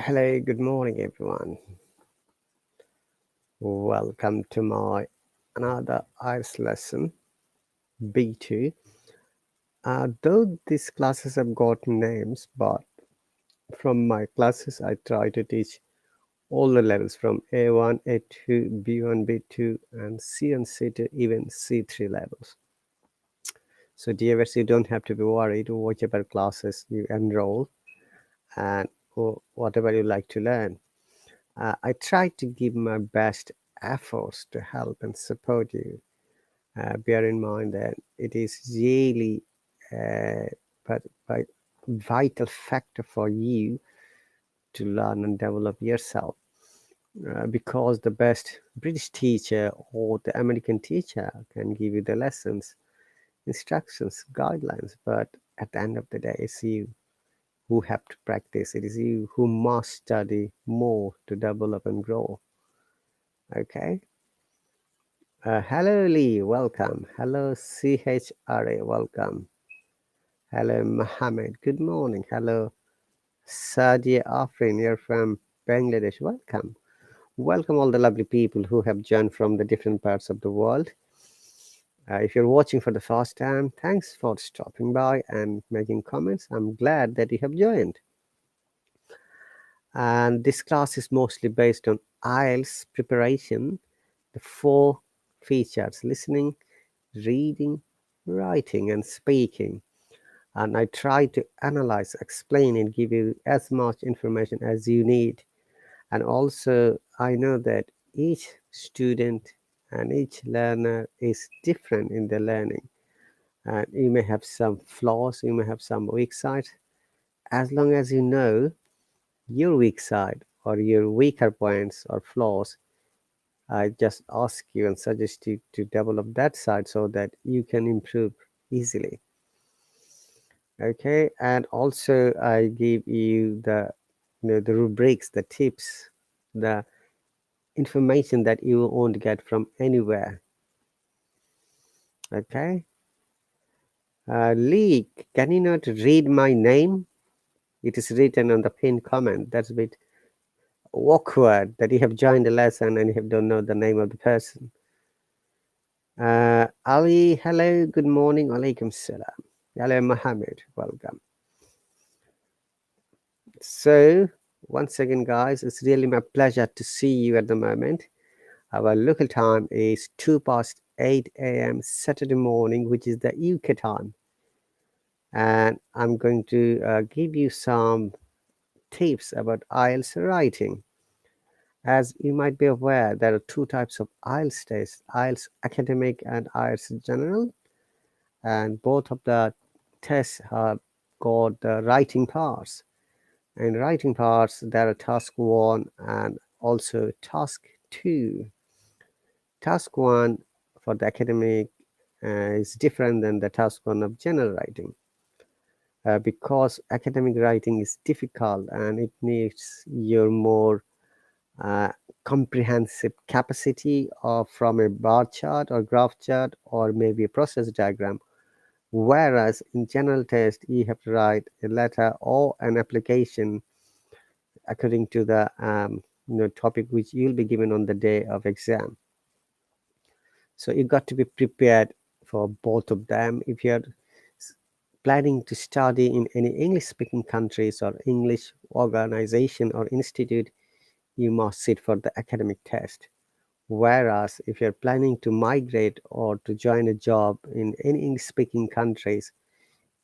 Hello, good morning, everyone. Welcome to my another IELTS lesson, B2. Though these classes have got names, but from my classes, I try to teach all the levels from A1, A2, B1, B2, and C1, C2, even C3 levels. So, dear viewers, you don't have to be worried whichever classes you enroll and whatever you like to learn. I try to give my best efforts to help and support you. Bear in mind that it is really uh, but vital factor for you to learn and develop yourself, because the best British teacher or the American teacher can give you the lessons, instructions, guidelines, but at the end of the day, it's you who have to practice. It is you who must study more to develop and grow. Okay. Hello, Lee. Welcome. Hello, CHRA. Welcome. Hello, Mohammed. Good morning. Hello, Sadia Afrin. You're from Bangladesh. Welcome. Welcome, all the lovely people who have joined from the different parts of the world. If you're watching for the first time, thanks for stopping by and making comments. I'm glad that you have joined. And this class is mostly based on IELTS preparation, the 4 features: listening, reading, writing, and speaking. And I try to analyze, explain, and give you as much information as you need. And also, I know that each student and each learner is different in their learning. And you may have some flaws, you may have some weak sides. As long as you know your weak side or your weaker points or flaws, I just ask you and suggest you to develop that side so that you can improve easily. Okay, and also I give you the rubrics, the tips, the information that you won't get from anywhere. Okay, Lee, can you not read my name? It is written on the pinned comment. That's a bit awkward that you have joined the lesson and you don't know the name of the person. Ali, hello, good morning, alaikum salam. Hello, Mohammed, welcome. So, once again, guys, it's really my pleasure to see you at the moment. Our local time is 8:02 a.m. Saturday morning, which is the UK time. And I'm going to give you some tips about IELTS writing. As you might be aware, there are 2 types of IELTS tests: IELTS Academic and IELTS General. And both of the tests have got the writing parts. In writing parts, there are task 1 and also task 2. Task 1 for the academic is different than the task 1 of general writing, because academic writing is difficult and it needs your more uh, comprehensive capacity of from a bar chart or graph chart or maybe a process diagram. Whereas in general test, you have to write a letter or an application according to the topic which you'll be given on the day of exam. So you got to be prepared for both of them. If you're planning to study in any English speaking countries or English organization or institute, you must sit for the academic test. Whereas if you're planning to migrate or to join a job in any English speaking countries,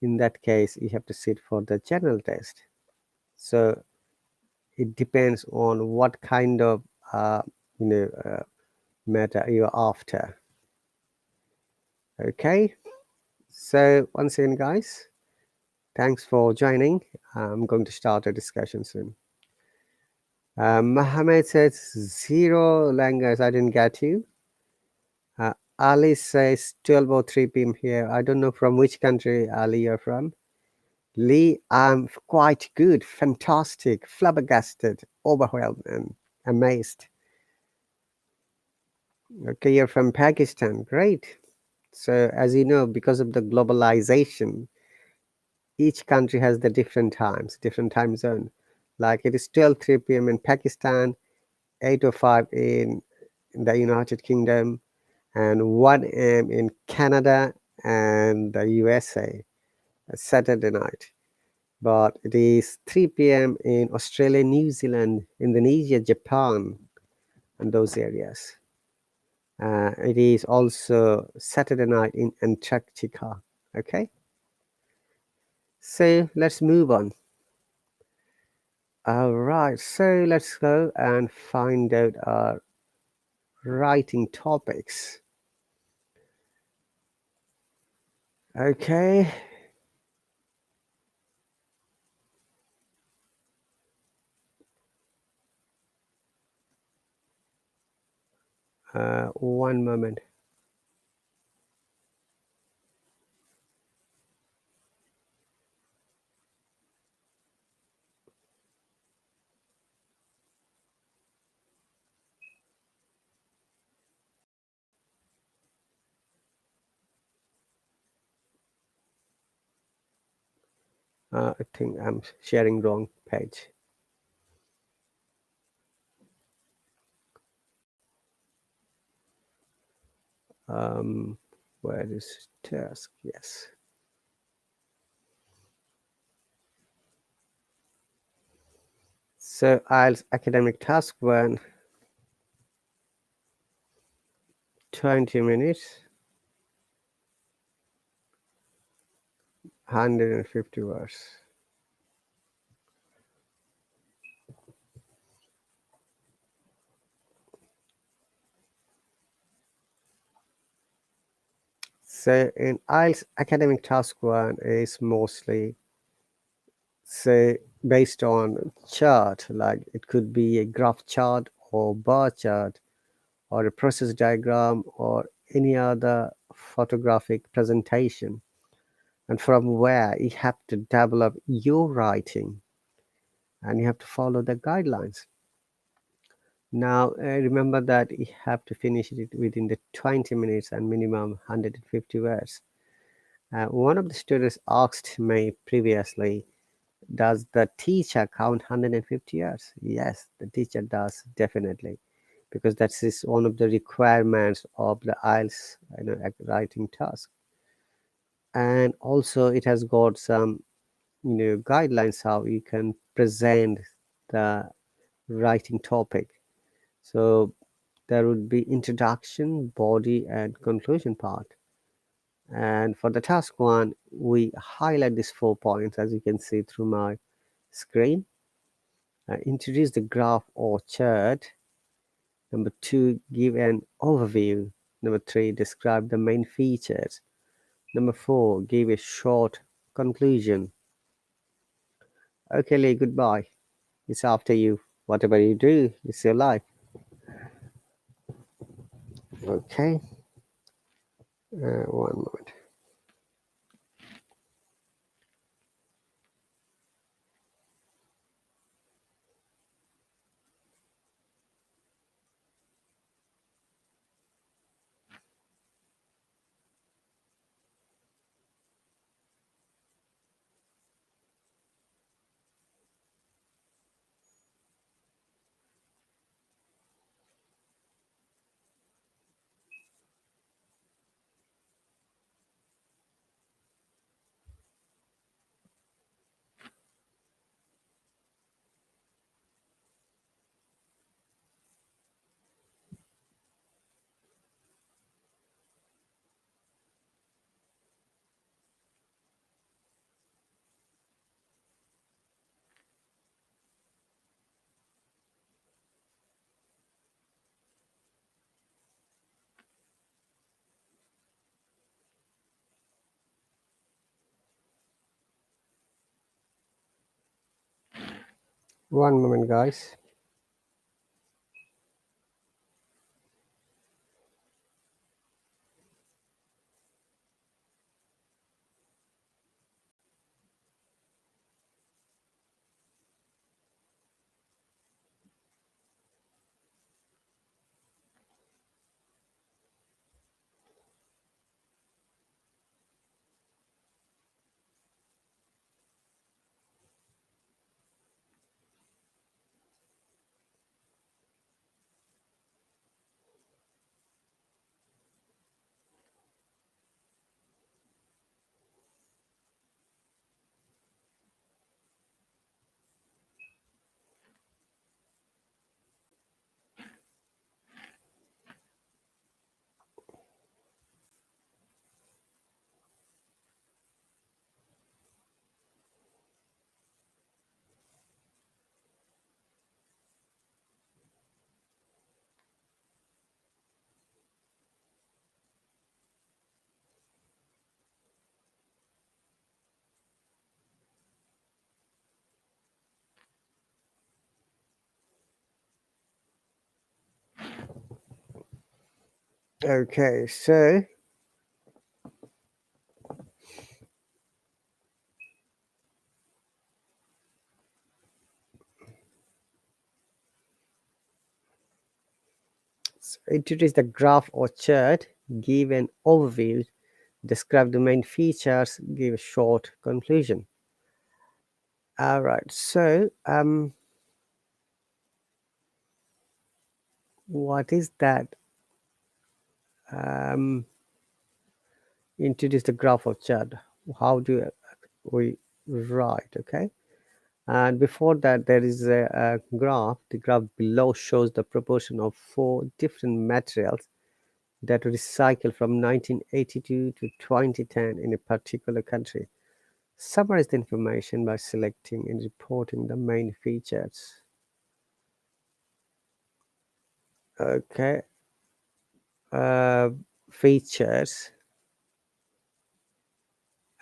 in that case, you have to sit for the general test. So it depends on what kind of you know matter you're after. Okay, so once again, guys, thanks for joining. I'm going to start a discussion soon. Mohammed says 0 language. I didn't get you. Ali says 12:03 p.m. here. I don't know from which country, Ali, you're from. Lee, I'm quite good, fantastic, flabbergasted, overwhelmed, and amazed. Okay, you're from Pakistan. Great. So, as you know, because of the globalization, each country has the different times, different time zone. Like it is 12:03 p.m. in Pakistan, 8:05 in the United Kingdom, and 1 a.m. in Canada and the USA, Saturday night. But it is 3 p.m. in Australia, New Zealand, Indonesia, Japan, and those areas. It is also Saturday night in Antarctica. Okay, so let's move on. All right, so let's go and find out our writing topics. Okay. One moment. I think I'm sharing wrong page. Where is task? Yes. So IELTS academic task 1, 20 minutes, 150 words. So in IELTS academic task 1 is mostly say based on chart, like it could be a graph chart or bar chart or a process diagram or any other photographic presentation, and from where you have to develop your writing and you have to follow the guidelines. Now remember that you have to finish it within the 20 minutes and minimum 150 words. One of the students asked me previously, does the teacher count 150 words? Yes, the teacher does, definitely, because that's is one of the requirements of the IELTS writing task. And also it has got some guidelines how you can present the writing topic. So there would be introduction, body, and conclusion part. And for the task 1, we highlight these 4 points as you can see through my screen. Introduce the graph or chart. Number 2, give an overview. Number 3, describe the main features. Number 4, give a short conclusion. Okay, Lee, goodbye. It's after you. Whatever you do, it's your life. Okay. One moment. One moment, guys. Okay, so introduce the graph or chart, give an overview, describe the main features, give a short conclusion. All right, so what is that? Introduce the graph or chart. How do we write? Okay, and before that there is a graph. The graph below shows the proportion of 4 different materials that recycle from 1982 to 2010 in a particular country. Summarize the information by selecting and reporting the main features. Okay, uh, features,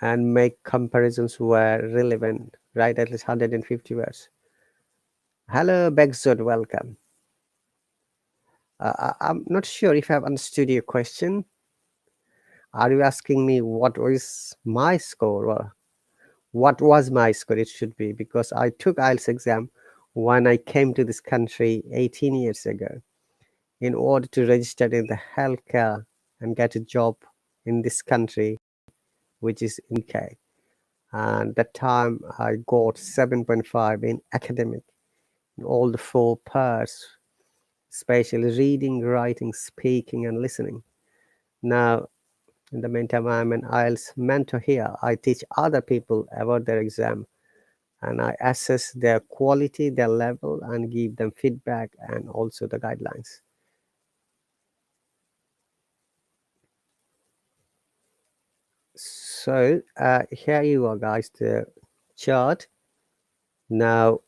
and make comparisons where relevant. Write at least 150 words. Hello, Begzod, welcome. I'm not sure if I've understood your question. Are you asking me what was my score, or what was my score? It should be, because I took IELTS exam when I came to this country 18 years ago in order to register in the healthcare and get a job in this country, which is UK. And that time I got 7.5 in academic in all the 4 parts, especially reading, writing, speaking, and listening. Now, in the meantime, I'm an IELTS mentor here. I teach other people about their exam, and I assess their quality, their level, and give them feedback and also the guidelines. So here you are, guys, the chart. Now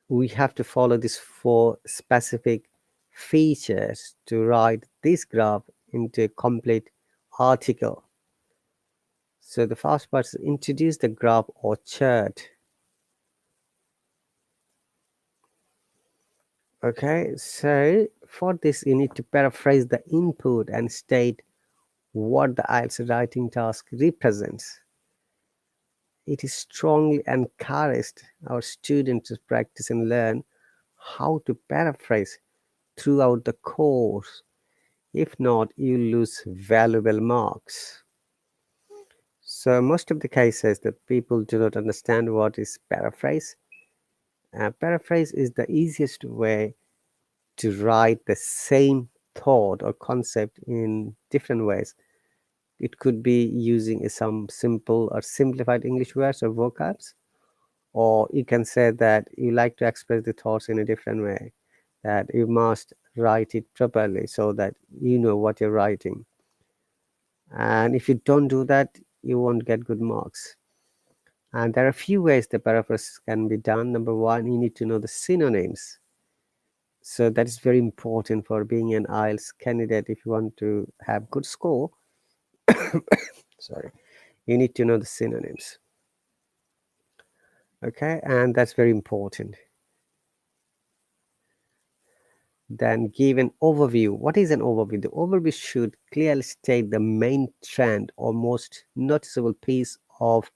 we have to follow these 4 specific features to write this graph into a complete article. So the first part is introduce the graph or chart. Okay, so for this you need to paraphrase the input and state what the IELTS writing task represents. It is strongly encouraged our students to practice and learn how to paraphrase throughout the course. If not, you lose valuable marks. So most of the cases that people do not understand what is paraphrase. Paraphrase is the easiest way to write the same thought or concept in different ways. It could be using some simple or simplified English words or vocabs, or you can say that you like to express the thoughts in a different way, that you must write it properly so that you know what you're writing. And if you don't do that, you won't get good marks. And there are a few ways the paraphrase can be done. Number one, you need to know the synonyms. So that is very important for being an IELTS candidate. If you want to have good score, sorry, you need to know the synonyms. Okay, and that's very important. Then give an overview. What is an overview? The overview should clearly state the main trend or most noticeable piece of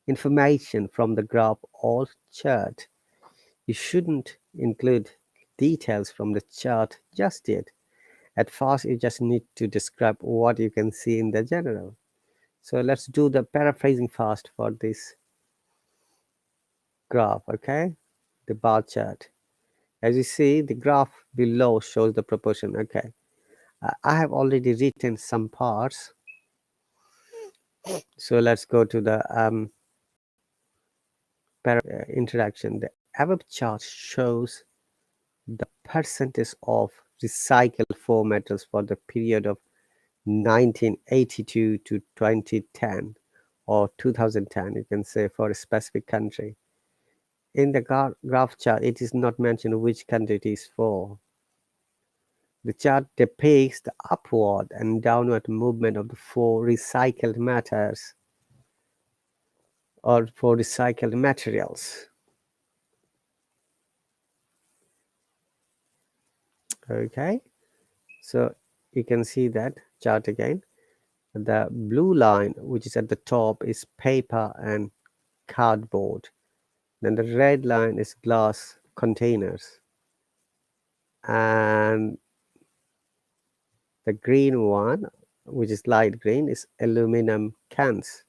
information from the graph or chart. You shouldn't include details from the chart just yet. At first, you just need to describe what you can see in the general. So let's do the paraphrasing fast for this graph, okay? The bar chart. As you see, the graph below shows the proportion, okay? I have already written some parts. So let's go to the introduction. The above chart shows the percentage of recycled 4 metals for the period of 1982 to 2010 or 2010, you can say, for a specific country. In the graph chart, it is not mentioned which country it is for. The chart depicts the upward and downward movement of the 4 recycled matters or 4 recycled materials. Okay, so you can see that chart again. The blue line, which is at the top, is paper and cardboard. Then the red line is glass containers. And the green one, which is light green, is aluminum cans.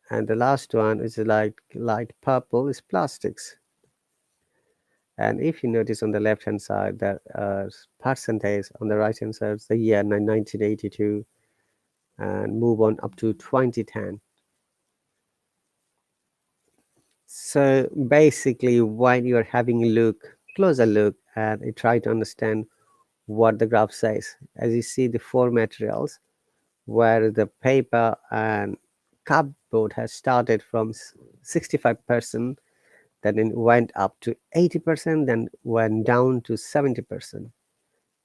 And the last one, which is light purple, is plastics. And if you notice on the left hand side, there are percentage, on the right hand side is the year 1982, and move on up to 2010. So basically, when you're having a closer look, and you try to understand what the graph says, as you see the four materials, where the paper and cardboard has started from 65%, then it went up to 80%, then went down to 70%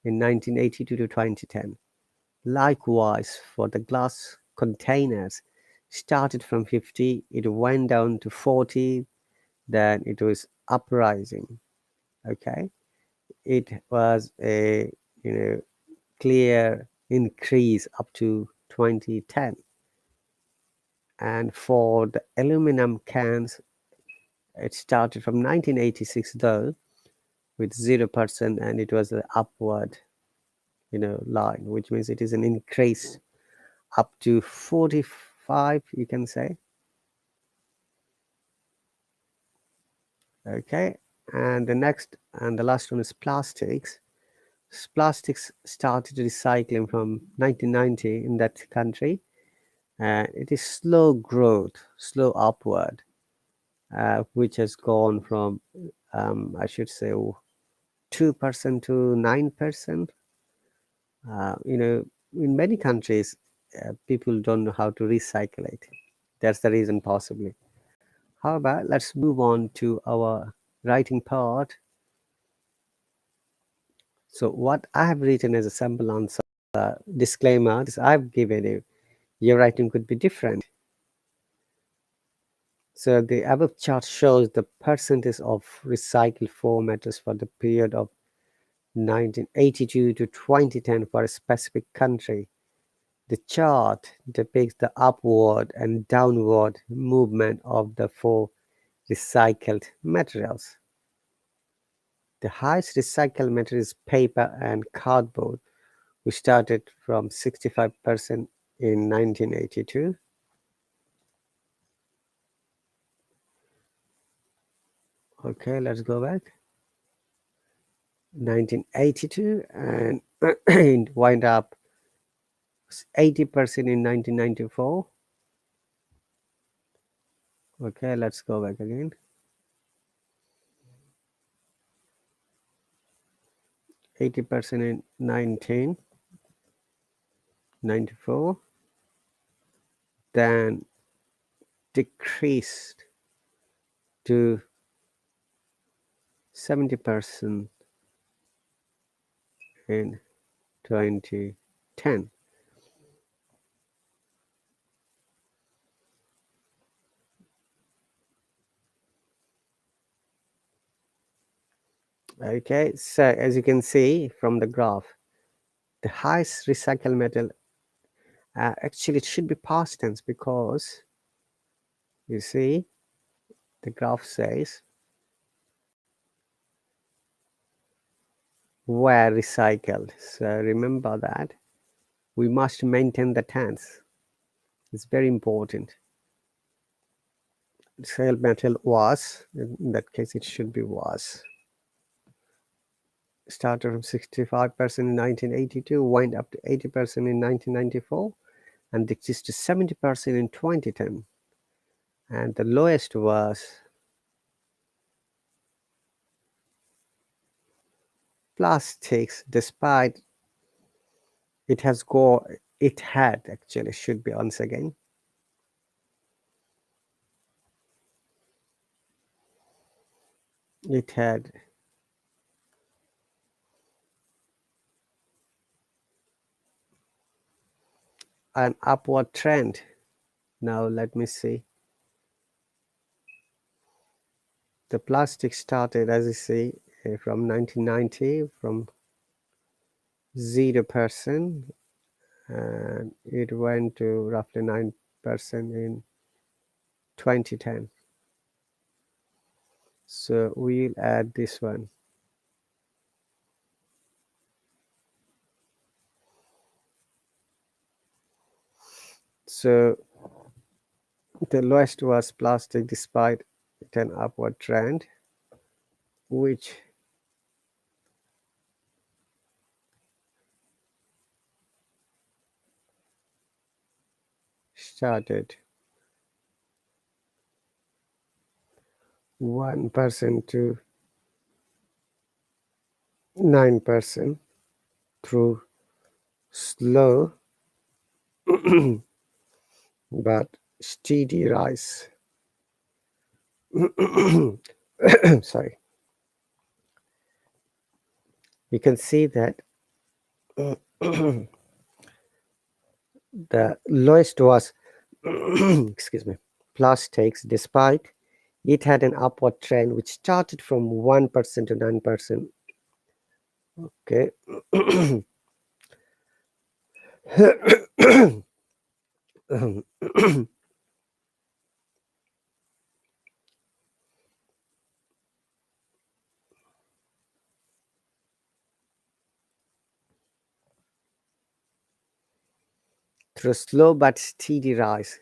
in 1982 to 2010. Likewise, for the glass containers, started from 50, it went down to 40, then it was uprising. Okay, it was a clear increase up to 2010. And for the aluminum cans, it started from 1986 though with 0%, and it was an upward line, which means it is an increase up to 45, you can say. Okay, and the next and the last one is plastics. Plastics started recycling from 1990 in that country, and it is slow growth, slow upward, which has gone from I should say 2% to 9%. In many countries, people don't know how to recycle it. That's the reason, possibly. However, let's move on to our writing part. So, what I have written as a sample answer disclaimer is I've given you. Your writing could be different. So, the above chart shows the percentage of recycled foam metals for the period of 1982 to 2010 for a specific country. The chart depicts the upward and downward movement of the four recycled materials. The highest recycled material is paper and cardboard, which started from 65% in 1982. Okay, let's go back. 1982, and it wind up 80% in 1994. Okay, let's go back again. 80% in 1994, then decreased to 70% in 2010. Okay, so as you can see from the graph, the highest recycled metal, actually it should be past tense, because you see the graph says were recycled. So remember that we must maintain the tense. It's very important. Recycled metal was, in that case it should be was. Started from 65% in 1982, went up to 80% in 1994, and decreased to 70% in 2010. And the lowest was plastics, despite it had actually, should be once again. It had an upward trend. Now let me see. The plastic started, as you see, from 1990, from 0%, and it went to roughly 9% in 2010. So we'll add this one. So the lowest was plastic despite an upward trend, which started 1% to 9% through slow but steady rise. Sorry. You can see that the lowest was excuse me, plastics, despite it had an upward trend which started from 1% to 9%. Okay. Through slow but steady rise.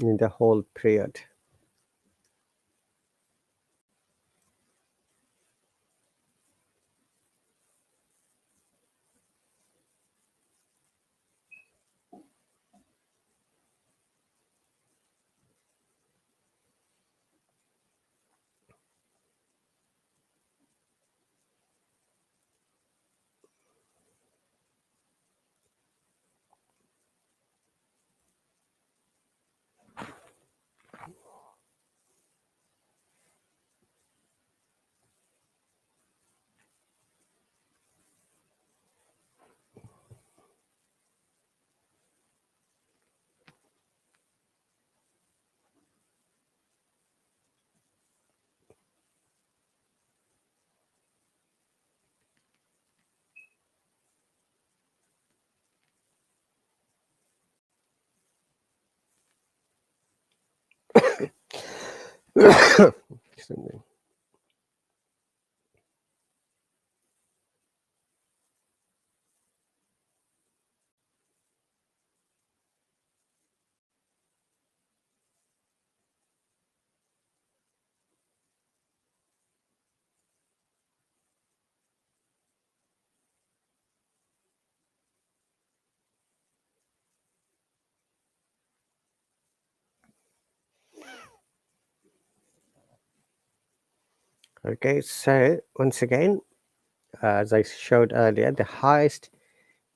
In the whole period. Okay, so once again, as I showed earlier, the highest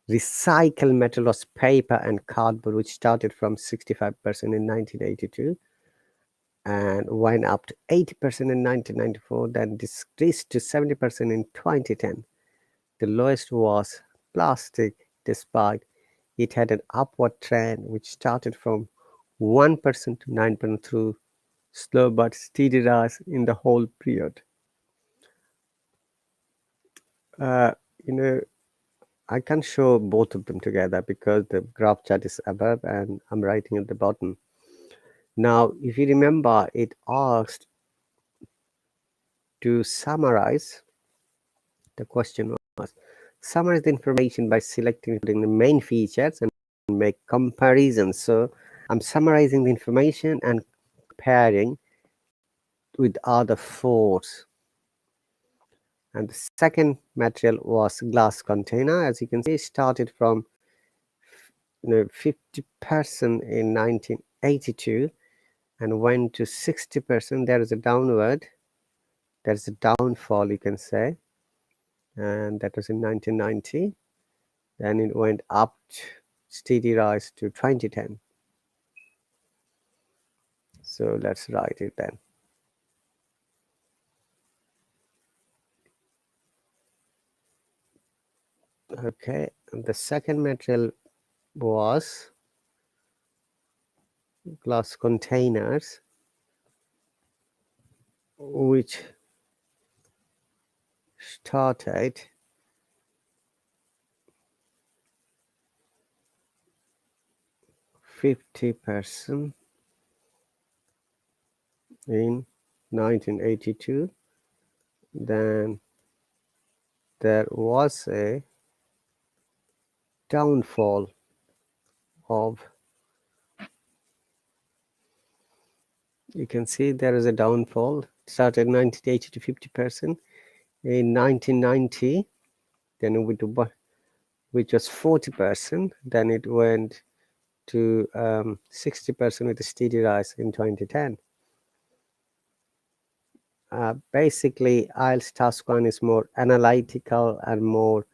recycled metal was paper and cardboard, which started from 65% in 1982 and went up to 80% in 1994, then decreased to 70% in 2010. The lowest was plastic, despite it had an upward trend which started from 1% to 9% through slow but steady rise in the whole period. Uh, you know, I can show both of them together because the graph chart is above and I'm writing at the bottom. Now, if you remember, it asked to summarize. The question was summarize the information by selecting the main features and make comparisons. So I'm summarizing the information and comparing with other fours. And the second material was glass container. As you can see, it started from 50% in 1982 and went to 60%. There is a downward, there's a downfall, you can say, and that was in 1990. Then it went up, steady rise to 2010. So let's write it then. Okay, and the second material was glass containers, which started %50 in 1982. Then there was a downfall of, you can see there is a downfall. It started 1980 to 50% in 1990. Then it went to, which was 40%. Then it went to 60% with a steady rise in 2010. Basically, IELTS Task 1 is more analytical and more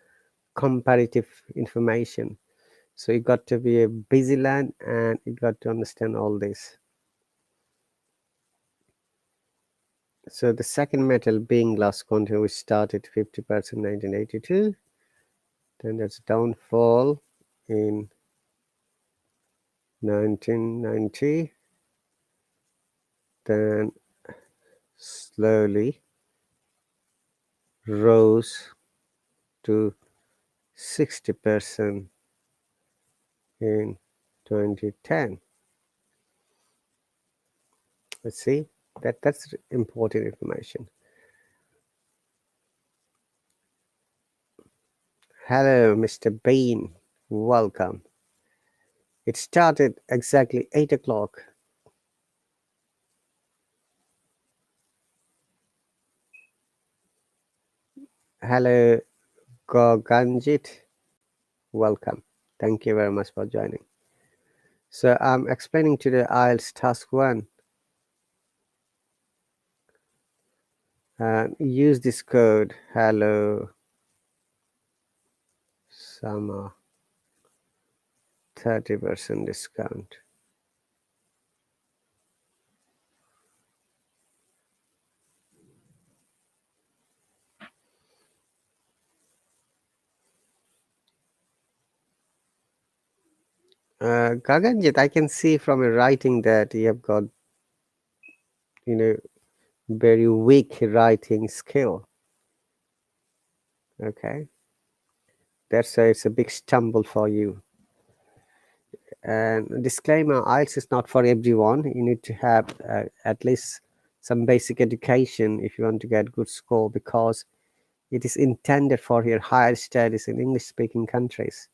comparative information. So you got to be a busy land and you got to understand all this. So the second metal being glass container, which started 50% in 1982. Then there's a downfall in 1990. Then slowly rose to 60% in 2010. Let's see, that's important information. Hello, Mr. Bean. Welcome. It started exactly 8 o'clock. Hello, Goganjit. Welcome. Thank you very much for joining. So I'm explaining to the IELTS Task 1. Use this code, Hello Summer, 30% discount. Gaganjit, I can see from your writing that you have got, very weak writing skill. Okay, that's why it's a big stumble for you. And disclaimer, IELTS is not for everyone. You need to have at least some basic education if you want to get good score, because it is intended for your higher studies in English speaking countries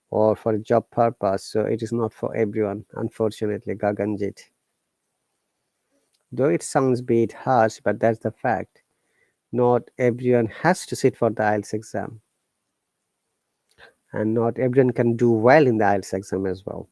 or for a job purpose. So it is not for everyone, unfortunately, Gaganjit. Though it sounds a bit harsh, but that's the fact. Not everyone has to sit for the IELTS exam. And not everyone can do well in the IELTS exam as well.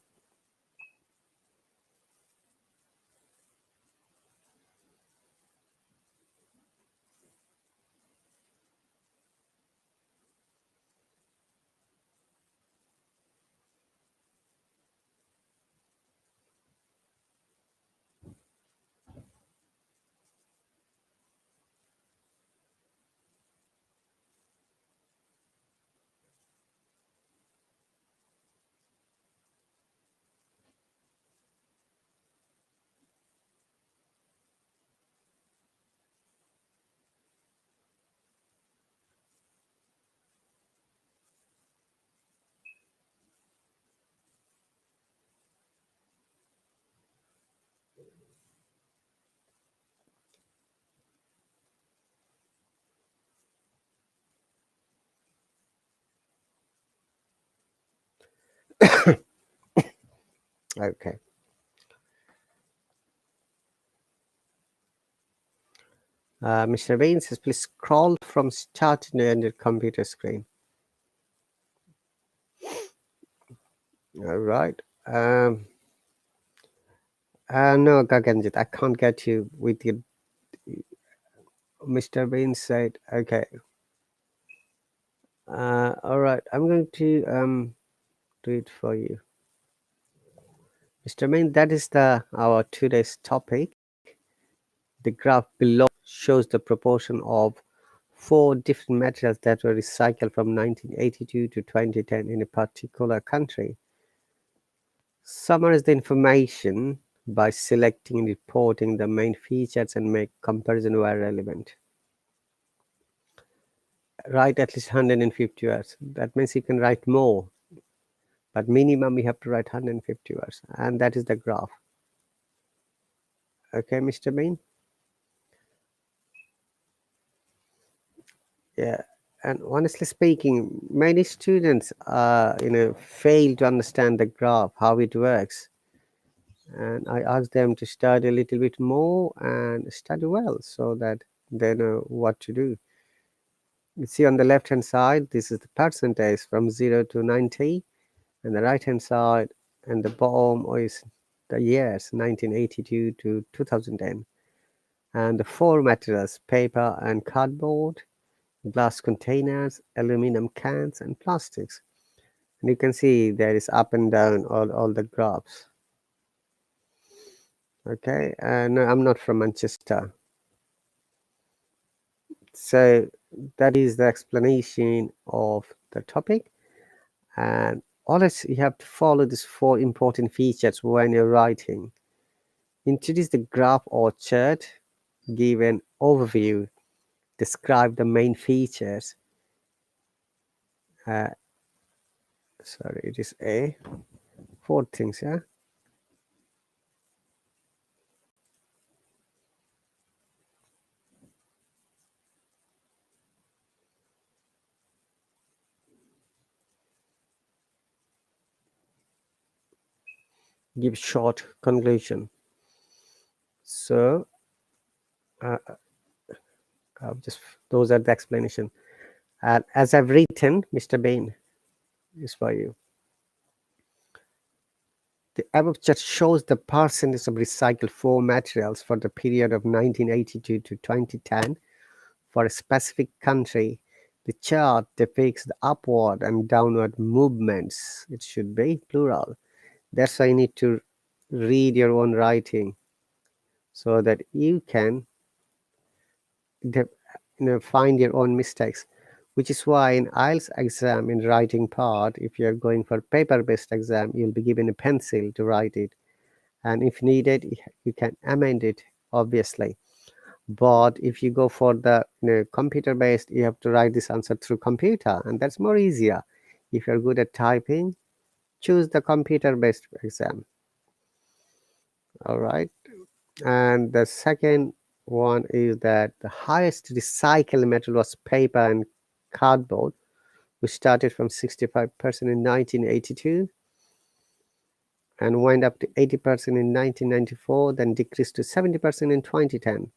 Okay. Mr. Bain says, please scroll from start to end your computer screen. All right. No, Gaganjit, I can't get you with your. Mr. Bain said, okay. All right. I'm going to do it for you. Mr. Bain, that is our today's topic. The graph below shows the proportion of 4 different materials that were recycled from 1982 to 2010 in a particular country. Summarize the information by selecting and reporting the main features and make comparison where relevant. Write at least 150 words. That means you can write more, but minimum you have to write 150 words, and that is the graph. Okay, Mr. Bean? Yeah. And honestly speaking, many students fail to understand the graph, how it works. And I ask them to study a little bit more and study well so that they know what to do. You see on the left hand side, this is the percentage from 0 to 90, and the right hand side and the bottom is the years 1982 to 2010. And the four materials: paper and cardboard, glass containers, aluminum cans, and plastics. And you can see there is up and down all the graphs. Okay, no, I'm not from Manchester. So that is the explanation of the topic. And always you have to follow these four important features when you're writing. Introduce the graph or chart, give an overview, describe the main features. Sorry, it is A. Four things, yeah. Give short conclusion. So just those are the explanation. And as I've written, Mr. Bain, is for you. The above chart shows the percentage of recycled foam materials for the period of 1982 to 2010 for a specific country. The chart depicts the upward and downward movements. It should be plural. That's why you need to read your own writing so that you can find your own mistakes, which is why in IELTS exam in writing part, if you're going for paper-based exam, you'll be given a pencil to write it. And if needed, you can amend it, obviously. But if you go for the computer-based, you have to write this answer through computer, and that's more easier. If you're good at typing, choose the computer-based exam. All right. And the second one is that the highest recycled metal was paper and cardboard, which started from 65% in 1982 and went up to 80% in 1994, then decreased to 70% in 2010.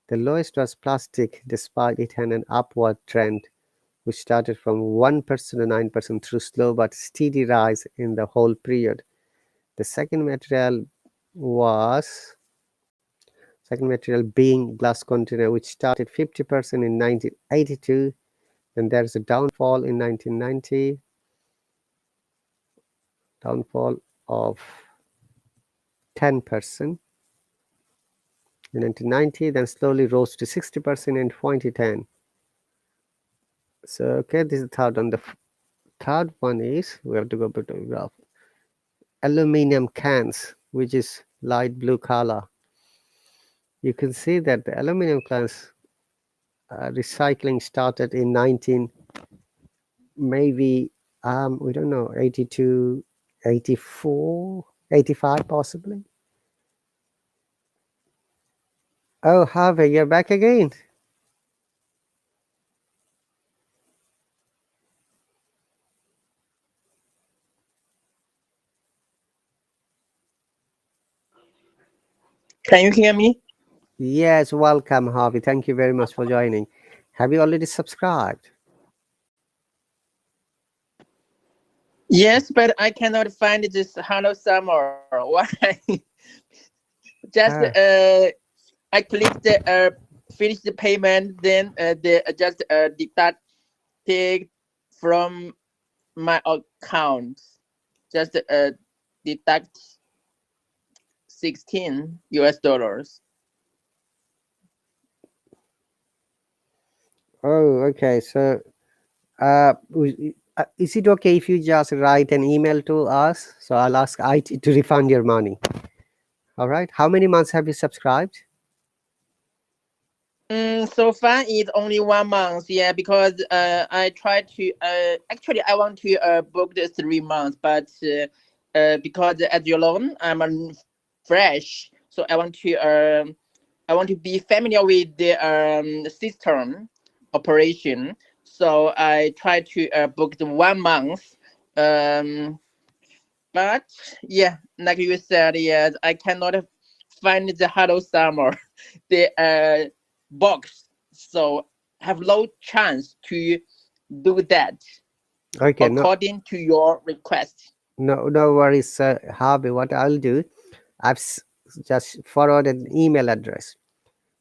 The lowest was plastic, despite it had an upward trend, which started from 1% to 9% through slow but steady rise in the whole period. The second material being glass container, which started 50% in 1982. Then there's a downfall in 1990, downfall of 10% in 1990, then slowly rose to 60% in 2010. So, okay, this is the third one. The third one is, we have to go back to the graph. Aluminum cans, which is light blue color. You can see that the aluminum cans recycling started in 19, maybe, we don't know, 82, 84, 85 possibly. Oh, Harvey, you're back again. Can you hear me? Yes, welcome, Harvey. Thank you very much for joining. Have you already subscribed? Yes, but I cannot find this Hello Summer. Why? Just I clicked the finish the payment, then they just deducted from my account. Just deduct $16. Oh, okay. So, I Is it okay if you just write an email to us? So I'll ask IT to refund your money. All right. How many months have you subscribed? So far it's only 1 month, yeah, because I try to actually I want to book the 3 months, but because as you know I'm fresh, so I want to be familiar with the system operation. So I try to book the 1 month. Um, but yeah, like you said, yes, I cannot find the Hello Summer, the box. So have no chance to do that Okay. No, according to your request. no worries, Harvey. What I'll do, I've just forwarded an email address.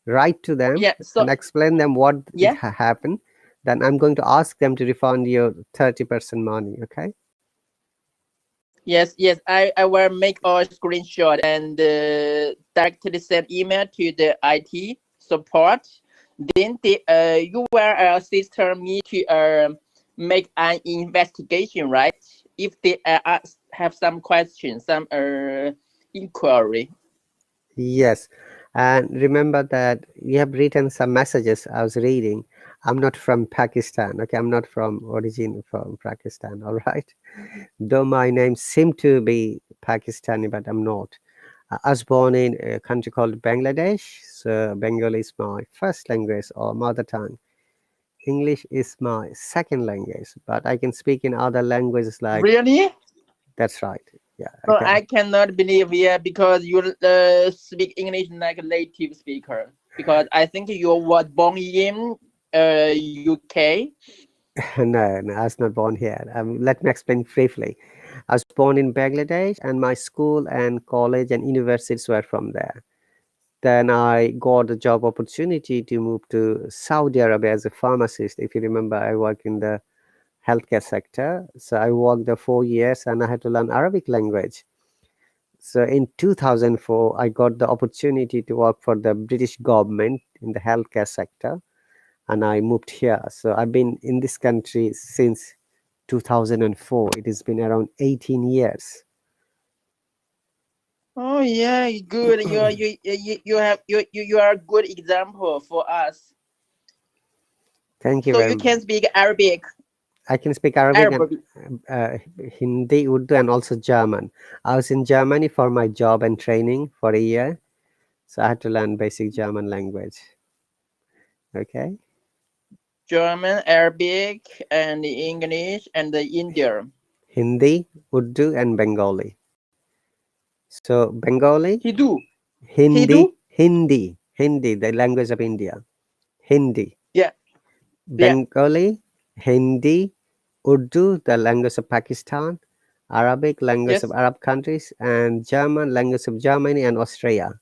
Write to them Yeah. So and explain them what it yeah. happened. Then I'm going to ask them to refund your 30% money. Okay. Yes, yes, I will make a screenshot and directly send email to the IT support. Then you will assist me to make an investigation, right? If they have some questions, some inquiry. Yes. And remember that you have written some messages I was reading. I'm not from Pakistan. Okay. I'm not from origin from Pakistan. All right. Though my name seemed to be Pakistani, but I'm not. I was born in a country called Bangladesh. So Bengali is my first language or mother tongue. English is my second language, but I can speak in other languages like Really? that's right. Yeah, I No, can. I cannot believe, yeah, because you speak English like a native speaker. Because I think you was born in UK. No, no, I was not born here. Let me explain briefly. I was born in Bangladesh, and my school and college and universities were from there. Then I got a job opportunity to move to Saudi Arabia as a pharmacist. If you remember, I work in the healthcare sector. So I worked there 4 years, and I had to learn Arabic language. So in 2004, I got the opportunity to work for the British government in the healthcare sector, and I moved here. So I've been in this country since 2004. It has been around 18 years. Oh yeah, good. You are a good example for us. Thank you So very you much. can speak Arabic. I can speak Arabic and Arabic. Hindi, Urdu, and also German. I was in Germany for my job and training for a year, so I had to learn basic German language. Okay, German, Arabic, and English, and the Indian. Hindi, Urdu, and Bengali. So Bengali, He do. He Hindi, do. Hindi, the language of India. Hindi, Yeah. Yeah. Bengali, Hindi, Urdu, the language of Pakistan, Arabic, language of Yes. Arab countries, and German, language of Germany and Austria,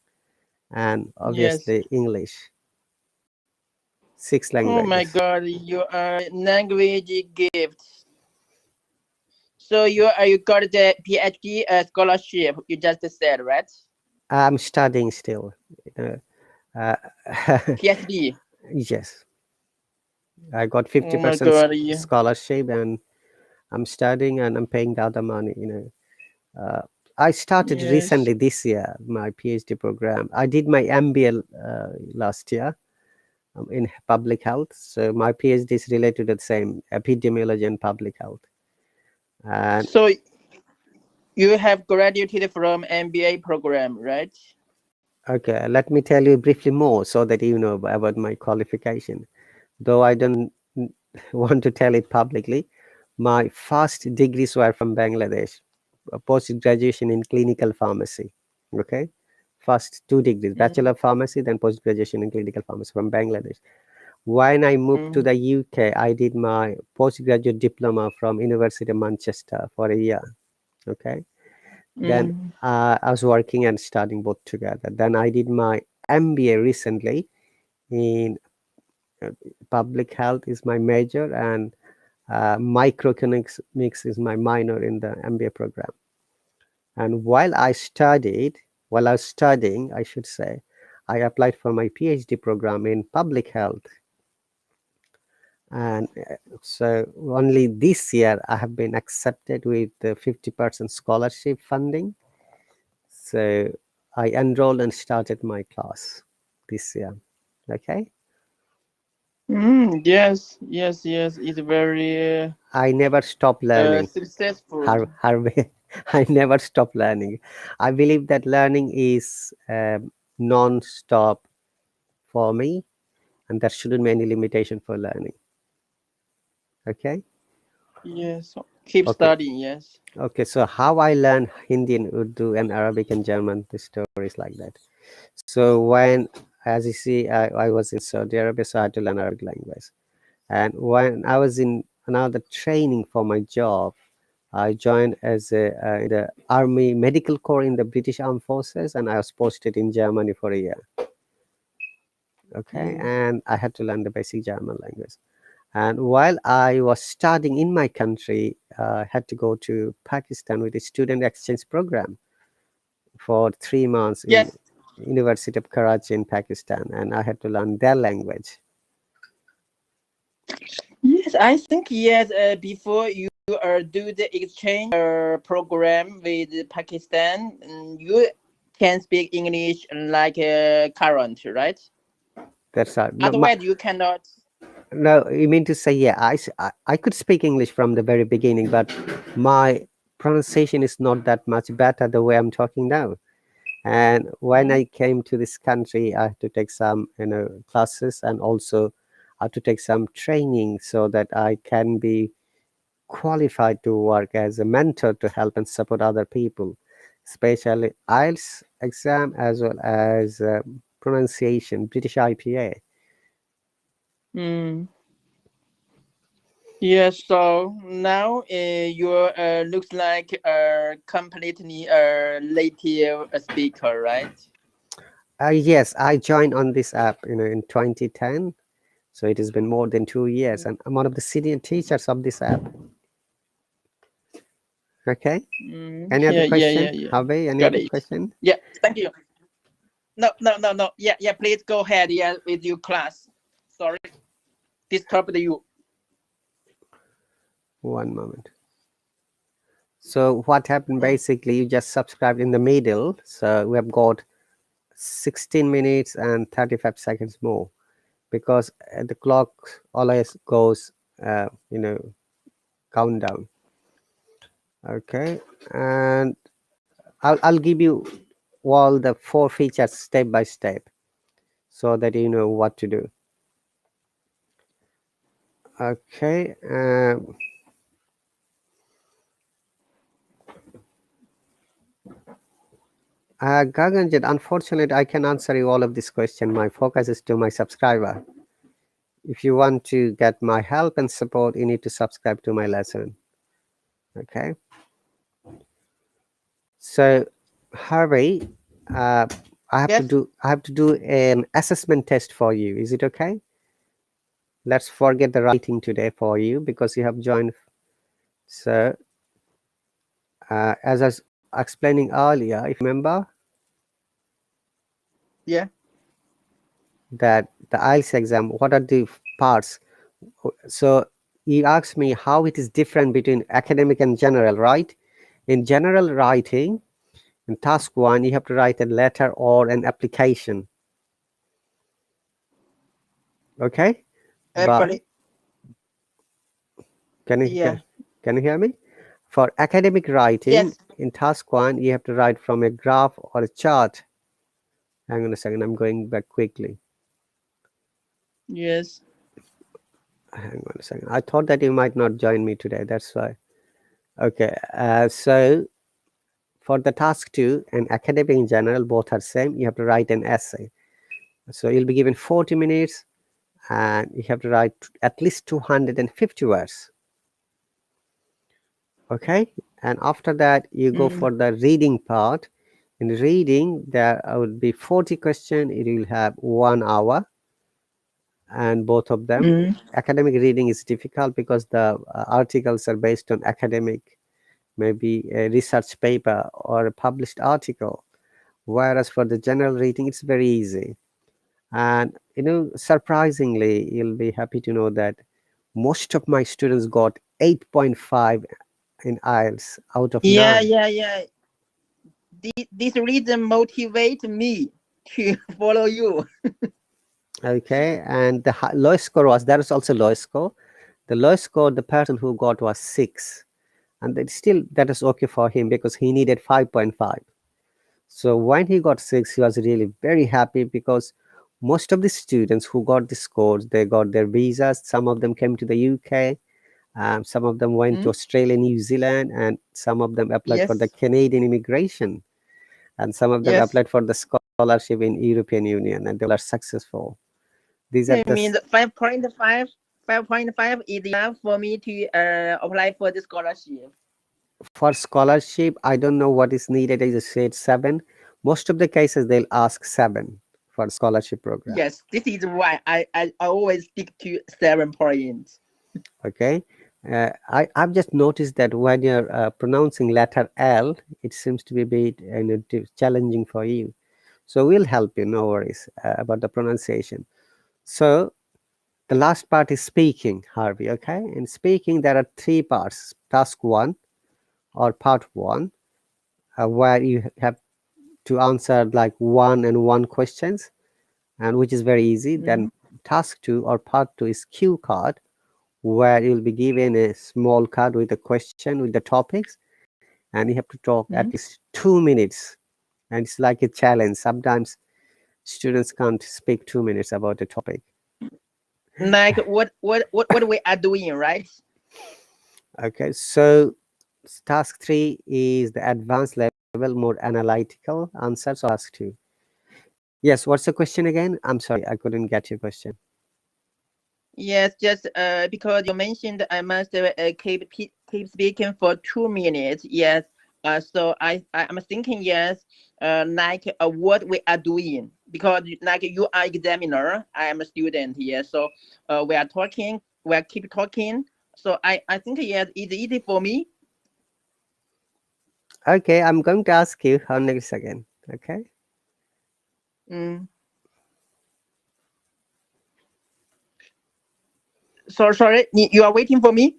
and Yes. obviously English. Six Oh my languages. God, you are language gift. So you got the PhD scholarship. You just said, right? I'm studying still. You know, PhD. yes, I got Oh my 50% God. Yeah. scholarship, and I'm studying and I'm paying the other money. Uh, I started Yes. recently this year my PhD program. I did my MBA last year in public health. So my PhD is related to the same epidemiology and public health. And So you have graduated from MBA program, right? okay, let me tell you briefly more so that you know about my qualification. Though I don't want to tell it publicly, my first degrees were from Bangladesh, a post graduation in clinical pharmacy. Okay, first 2 degrees, bachelor Mm, of pharmacy, then post graduation in clinical pharmacy from Bangladesh. When I moved to mm, the UK, I did my postgraduate diploma from University of Manchester for a year. Okay, then mm. I was working and studying both together. Then I did my MBA recently in uh, public health is my major, and microeconomics mix is my minor in the MBA program. And while I was studying, I should say, I applied for my PhD program in public health. And so only this year I have been accepted with the 50% scholarship funding. So I enrolled and started my class this year. Okay. Yes, yes, yes. It's very I never stop learning. successful. Harvey, I never stop learning. I believe that learning is non-stop for me, and there shouldn't be any limitation for learning. Okay. Yes. Keep Okay. studying. Yes. Okay. So how I learned Hindi and Urdu and Arabic and German, the stories like that. So when, as you see, I was in Saudi Arabia, so I had to learn Arabic language. And when I was in another training for my job, I joined as in the Army Medical Corps in the British Armed Forces, and I was posted in Germany for a year. Okay, Mm. and I had to learn the basic German language. And while I was studying in my country, I had to go to Pakistan with a student exchange program for 3 months in Yes. University of Karachi in Pakistan, and I had to learn their language. Yes. I think yes. Before you do the exchange program with Pakistan, you can speak English like current, right? That's no, Otherwise, you cannot. no. You mean to say, yeah, I could speak English from the very beginning, but my pronunciation is not that much better the way I'm talking now. And when Mm. I came to this country, I had to take some, classes, and also I had to take some training so that I can be qualified to work as a mentor to help and support other people, especially IELTS exam as well as pronunciation, British IPA. Mm. Yes. So now you looks like a completely native speaker, right? Yes, I joined on this app, in 2010. So it has been more than 2 years, and I'm one of the senior teachers of this app. Okay. Any other Yeah, yeah, question, yeah, yeah. Harvey? Any Got other it. question? Yeah, thank you. No, no, no, no. Yeah, yeah. Please go ahead. Yeah, with your class. Sorry, disturbed you. One moment. So what happened Mm. basically, you just subscribed in the middle. So we have got 16 minutes and 35 seconds more because the clock always goes, countdown. Okay. And I'll give you all the four features step by step so that you know what to do. Okay. Gaganjit, unfortunately, I can answer you all of this question. My focus is to my subscriber. If you want to get my help and support, you need to subscribe to my lesson. Okay. So, Harvey, uh, Yes. I have to do an assessment test for you. Is it okay? Let's forget the writing today for you because you have joined. So, as I was explaining earlier, if you remember Yeah. that the IELTS exam, what are the parts? So you asked me how it is different between academic and general, right? In general writing, in task one, you have to write a letter or an application. Okay, but Apple. can you Yeah. can you hear me? For academic writing, Yes. in task one, you have to write from a graph or a chart. Hang on a second, I'm going back quickly. Yes. Hang on a second. I thought that you might not join me today. That's why. Okay, so for the task two and academic in general, both are same. You have to write an essay. So you'll be given 40 minutes and you have to write at least 250 words. Okay. And after that, you go Mm. for the reading part. In reading, there would be 40 questions. It will have 1 hour, and both of them. Mm. Academic reading is difficult because the articles are based on academic, maybe a research paper or a published article. Whereas for the general reading, it's very easy. And surprisingly, you'll be happy to know that Most of my students got 8.5 in IELTS out of Yeah, 9. yeah, yeah. This reason motivate me to follow you. Okay, and the lowest score was, that is also lowest score. The lowest score the person who got was 6, and still that is okay for him because he needed 5.5. So when he got 6, he was really very happy because most of the students who got the scores, they got their visas. Some of them came to the UK, some of them went to Mm? Australia, New Zealand, and some of them applied for the Yes, Canadian immigration, and some of them yes. applied for the scholarship in European Union, and they were successful. These are I the mean, the 5.5, 5.5 is enough for me to apply for the scholarship. for scholarship. I don't know what is needed. I just said 7. Most of the cases they'll ask 7 for scholarship program. Yes, this is why I always stick to 7 points. Okay. I've just noticed that when you're pronouncing letter L, it seems to be a bit challenging for you. So we'll help you, no worries about the pronunciation. So the last part is speaking, Harvey. Okay. In speaking, there are 3 parts. Task 1 or part 1, where you have to answer like 1 and 1 questions, and which is very easy. Then Mm-hmm. task 2 or part 2 is cue card, where you'll be given a small card with a question with the topics, and you have to talk at Mm-hmm. least 2 minutes. And it's like a challenge. Sometimes students can't speak 2 minutes about a topic. Like what we are doing, right? Okay, so task 3 is the advanced level, more analytical answers. So task 2. Yes, what's the question again? I'm sorry, I couldn't get your question. Yes, just because you mentioned I must keep speaking for 2 minutes. Yes. So I'm thinking yes. Like what we are doing because like you are examiner, I am a student here. So we are talking, we are keep talking. So I think yes, it's easy for me. Okay, I'm going to ask you her next again. Okay. Mm. So sorry, you are waiting for me.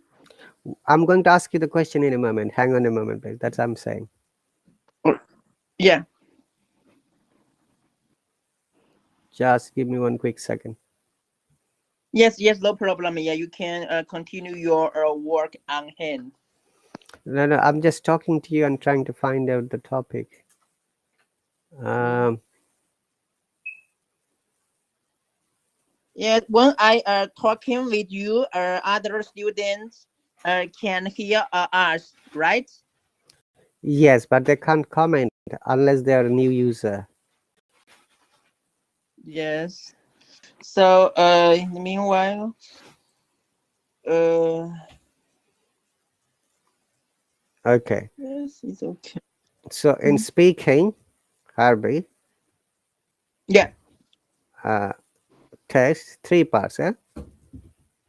I'm going to ask you the question in a moment. Hang on a moment, please. That's what I'm saying. Yeah. Just give me one quick second. Yes. Yes. No problem. Yeah, you can continue your work on hand. No, no, I'm just talking to you and trying to find out the topic. Mm. Um, Yes, when I talking with you, other students can hear us, right? yes, but they can't comment unless they are a new user. Yes. So in the meanwhile, uh, Okay. yes, it's okay. So in Mm. speaking, Harvey, Yeah. uh, test 3 parts.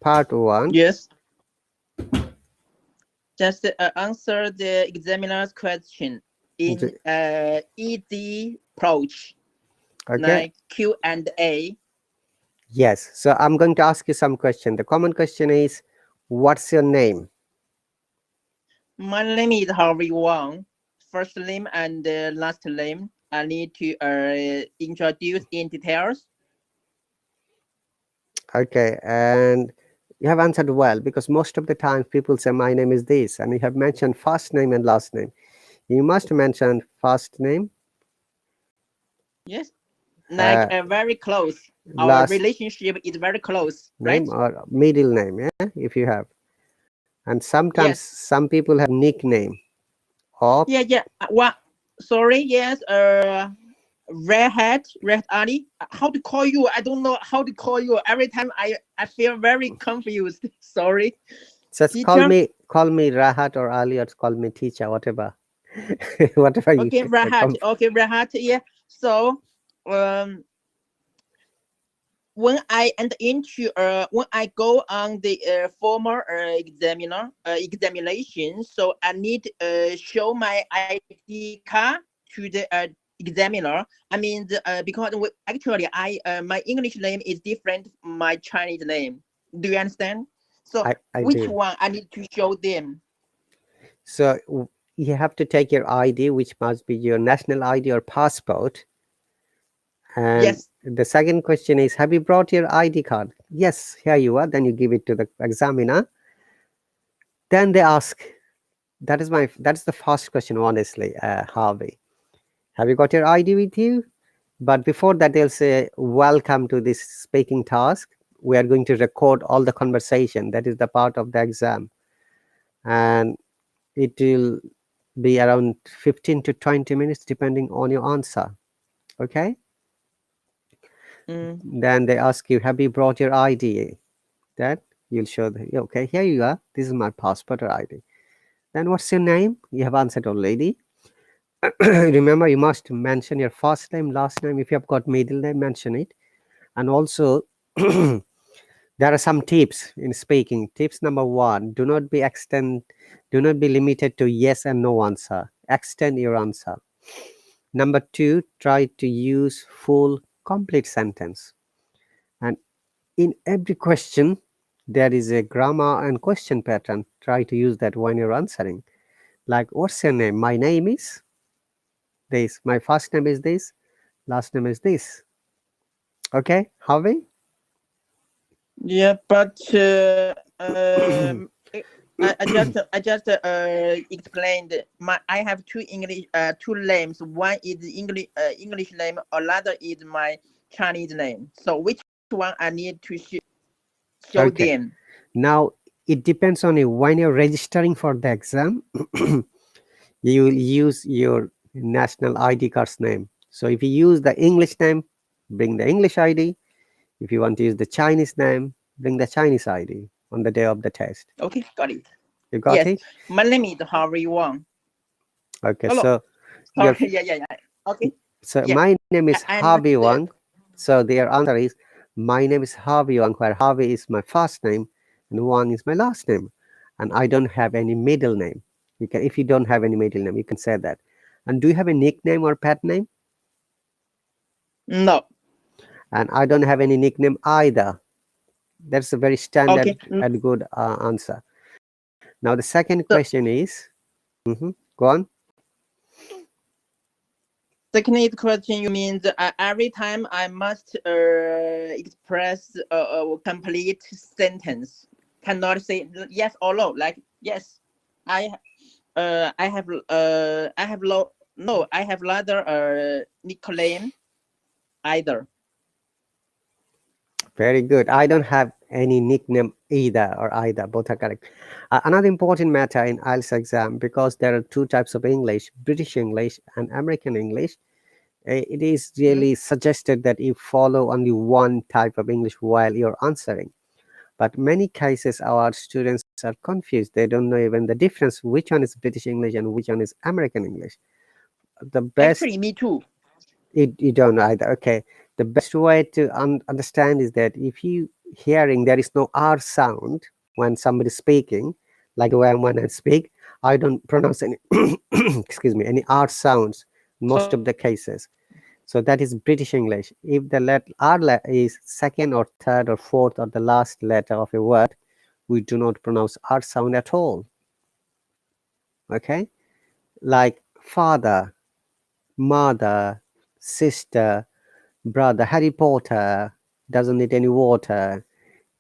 Part 1, Yes. Just answer the examiner's question in easy approach, okay. like Q&A. Yes. So I'm going to ask you some question. The common question is, what's your name? My name is Harvey Wang. First name and last name. I need to introduce in details. Okay. And you have answered well, because most of the time people say my name is this, and you have mentioned first name and last name. You must mention first name, Yes, like uh, very close. Our last relationship is very close, right? name, or middle name, yeah, if you have. And sometimes Yes. some people have nickname. Or Yeah, yeah. What? Sorry. Yes. Red Ali. How to call you? I don't know how to call you. Every time I feel very confused. Sorry, just teacher. call me Rahat or Ali, or call me teacher, whatever. Whatever you Okay, Rahat. Okay, Rahat. Yeah. So, um, when I go on the former examination, so I need show my ID card to the examiner. I mean because actually I my English name is different from my Chinese name. Do you understand? So I which do. one I need to show them? So you have to take your ID, which must be your national ID or passport. And Yes. the second question is, have you brought your ID card? Yes, here you are. Then you give it to the examiner. Then they ask, that's the first question, honestly, Harvey. Have you got your ID with you? But before that, they'll say, welcome to this speaking task. We are going to record all the conversation. That is the part of the exam. And it will be around 15 to 20 minutes, depending on your answer. Okay. Mm. Then they ask you, have you brought your ID? That you'll show the, okay, here you are. This is my passport or ID. Then what's your name? You have answered already. Remember, you must mention your first name, last name. If you have got middle name, mention it. And also, there are some tips in speaking. Tips number one: do not be limited to yes and no answer. Extend your answer. Number two: try to use full, complete sentence. And in every question, there is a grammar and question pattern. Try to use that when you're answering. Like, what's your name? My name is this. My first name is this. Last name is this. Okay, Harvey? Yeah, but I just explained I have two English two names. One is English name, another is my Chinese name. So which one I need to show Okay. them? Now, it depends on you. When you're registering for the exam, you will use your national ID card's name. So if you use the English name, bring the English ID. If you want to use the Chinese name, bring the Chinese ID on the day of the test. Okay, got it. You got Yes, it? my name is Harvey Wang. Okay. Hello. So your Sorry. Yeah. Okay. so Yeah, my name is I Harvey understood. Wang. So their answer is, my name is Harvey Wang, where Harvey is my first name and Wang is my last name. And I don't have any middle name. You can, if you don't have any middle name, you can say that. And do you have a nickname or pet name? No. And I don't have any nickname either. That's a very Okay. standard and good answer. Now the second So question is, go on. second question, you mean every time I must express a complete sentence, cannot say yes or no. Like yes, I I have no, I have neither nickname either. Very good. I don't have any nickname either or either. Both are correct. Another important matter in IELTS exam, because there are two types of English, British English and American English. It is Mm. really suggested that you follow only one type of English while you're answering. But many cases our students are confused. They don't know even the difference, which one is British English and which one is American English. The best, Actually, me too. you don't know either. Okay. The best way to understand is that if you hearing there is no R sound when somebody is speaking, like when I speak, I don't pronounce any excuse me, any R sounds in most of So the cases. So that is British English. If the is second or third or fourth or the last letter of a word, we do not pronounce R sound at all. Okay, like father, mother, sister, brother. Harry Potter doesn't need any water.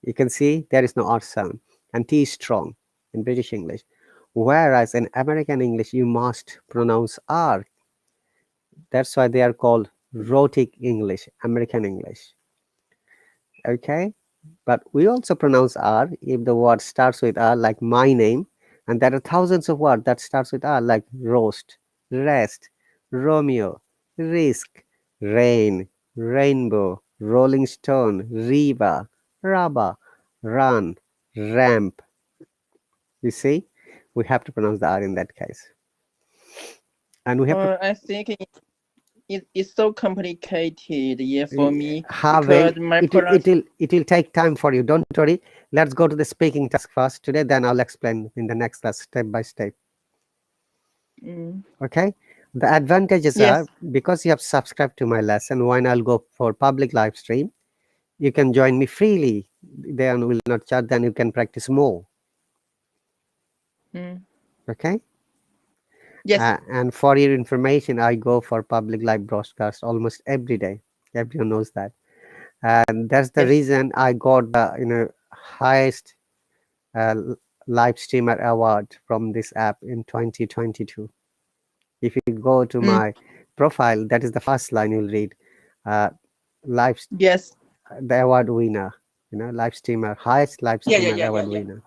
You can see there is no R sound, and T is strong in British English. Whereas in American English, you must pronounce R. That's why they are called rhotic English, American English. Okay, but we also pronounce R if the word starts with R, like my name, and there are thousands of words that starts with R, like roast, rest, Romeo, risk, rain, rainbow, rolling stone, river, rubber, run, ramp. You see, we have to pronounce the R in that case, and we have to I think it's so complicated, yeah, for me Harvey. because my It will take time for you. Don't worry. Let's go to the speaking task first today. Then I'll explain in the next class step by step. Mm. Okay. The advantages are, Yes. because you have subscribed to my lesson. When I'll go for public live stream, you can join me freely they will not charge, then you can practice more. Okay. Yes. And for your information, I go for public live broadcast almost every day. Everyone knows that, and that's the Yes. reason I got the highest uh, live streamer award from this app in 2022. If you go to my profile, that is the first line you'll read. Uh, live Yes. the award winner, live streamer, highest live Yeah. Yeah. streamer Yeah. Yeah. award Yeah. winner.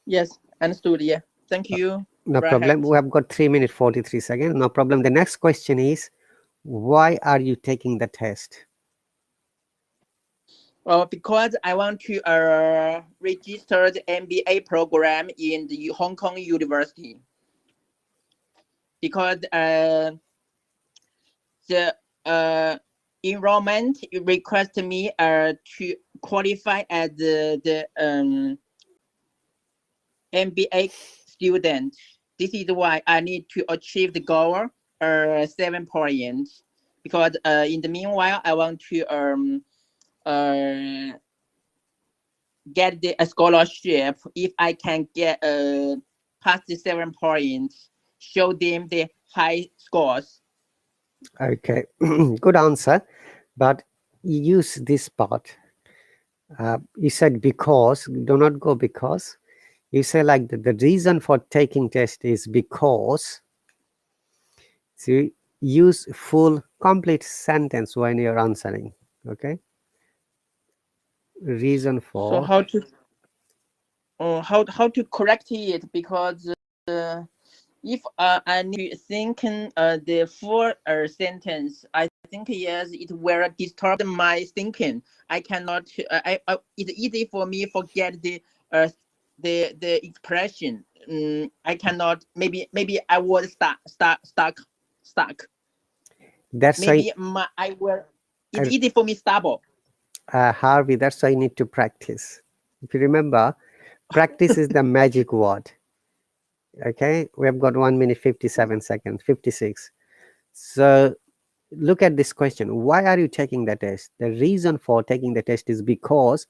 Yes. Understood. Yeah. Thank you, No problem. Rahat. We have got 3 minutes 43 seconds. No problem. The next question is, why are you taking the test? Well, because I want to register the MBA program in the Hong Kong University. Because the enrollment request me to qualify as the MBA student. This is why I need to achieve the goal 7 points. Because in the meanwhile I want to get the a scholarship. If I can get pass the 7 points, show them the high scores. Okay, good answer. But use this part. You said because, do not go because. You say like the reason for taking test is because. So use full complete sentence when you're answering. Okay. Reason So for. how to correct it? Because if I need to think the full sentence, I think yes, it will disturb my thinking. I cannot. It's easy for me forget the expression. I cannot. Maybe I was stuck. That's why, Maybe I will. It's easy for me stubble. Harvey, that's why you need to practice. If you remember, practice is the magic word. Okay, we have got 1 minute 57 seconds, 56. So look at this question. Why are you taking the test? The reason for taking the test is because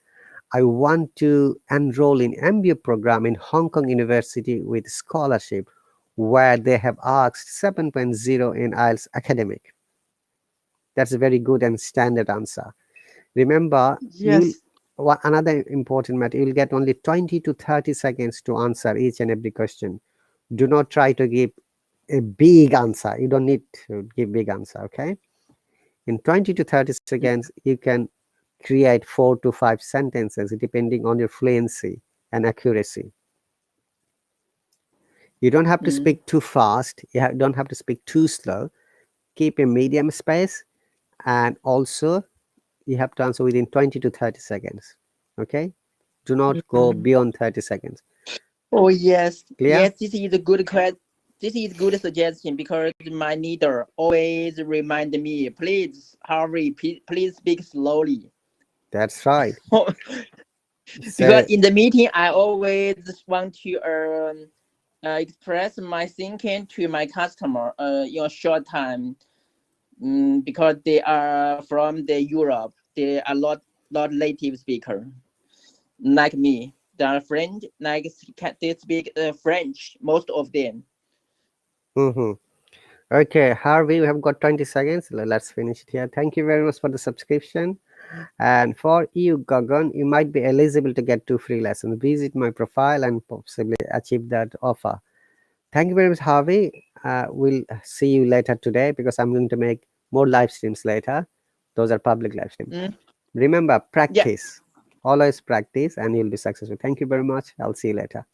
I want to enroll in MBA program in Hong Kong University with scholarship, where they have asked 7.0 in IELTS academic. That's a very good and standard answer. Remember, you'll Yes. another important matter, you'll get only 20 to 30 seconds to answer each and every question. Do not try to give a big answer. You don't need to give big answer. Okay, in 20 to 30 seconds you can create 4 to 5 sentences depending on your fluency and accuracy. You don't have to speak too fast, don't have to speak too slow. Keep a medium space, and also you have to answer within 20 to 30 seconds. Okay, do not go beyond 30 seconds. Oh yes, Clear? yes. This is a good question. This is good suggestion because my leader always remind me, please hurry, please speak slowly. That's right. Because So in the meeting, I always want to express my thinking to my customer in a short time. Because they are from the Europe, they are not native speaker like me. They are French, like they speak French, most of them. okay, Harvey, we have got 20 seconds. Let's finish it here. Thank you very much for the subscription. And for you, Gagan, you might be eligible to get 2 free lessons. Visit my profile and possibly achieve that offer. Thank you very much, Harvey. We'll see you later today because I'm going to make more live streams later. Those are public live streams. Remember, Yeah. practice. Always practice and you'll be successful. Thank you very much. I'll see you later.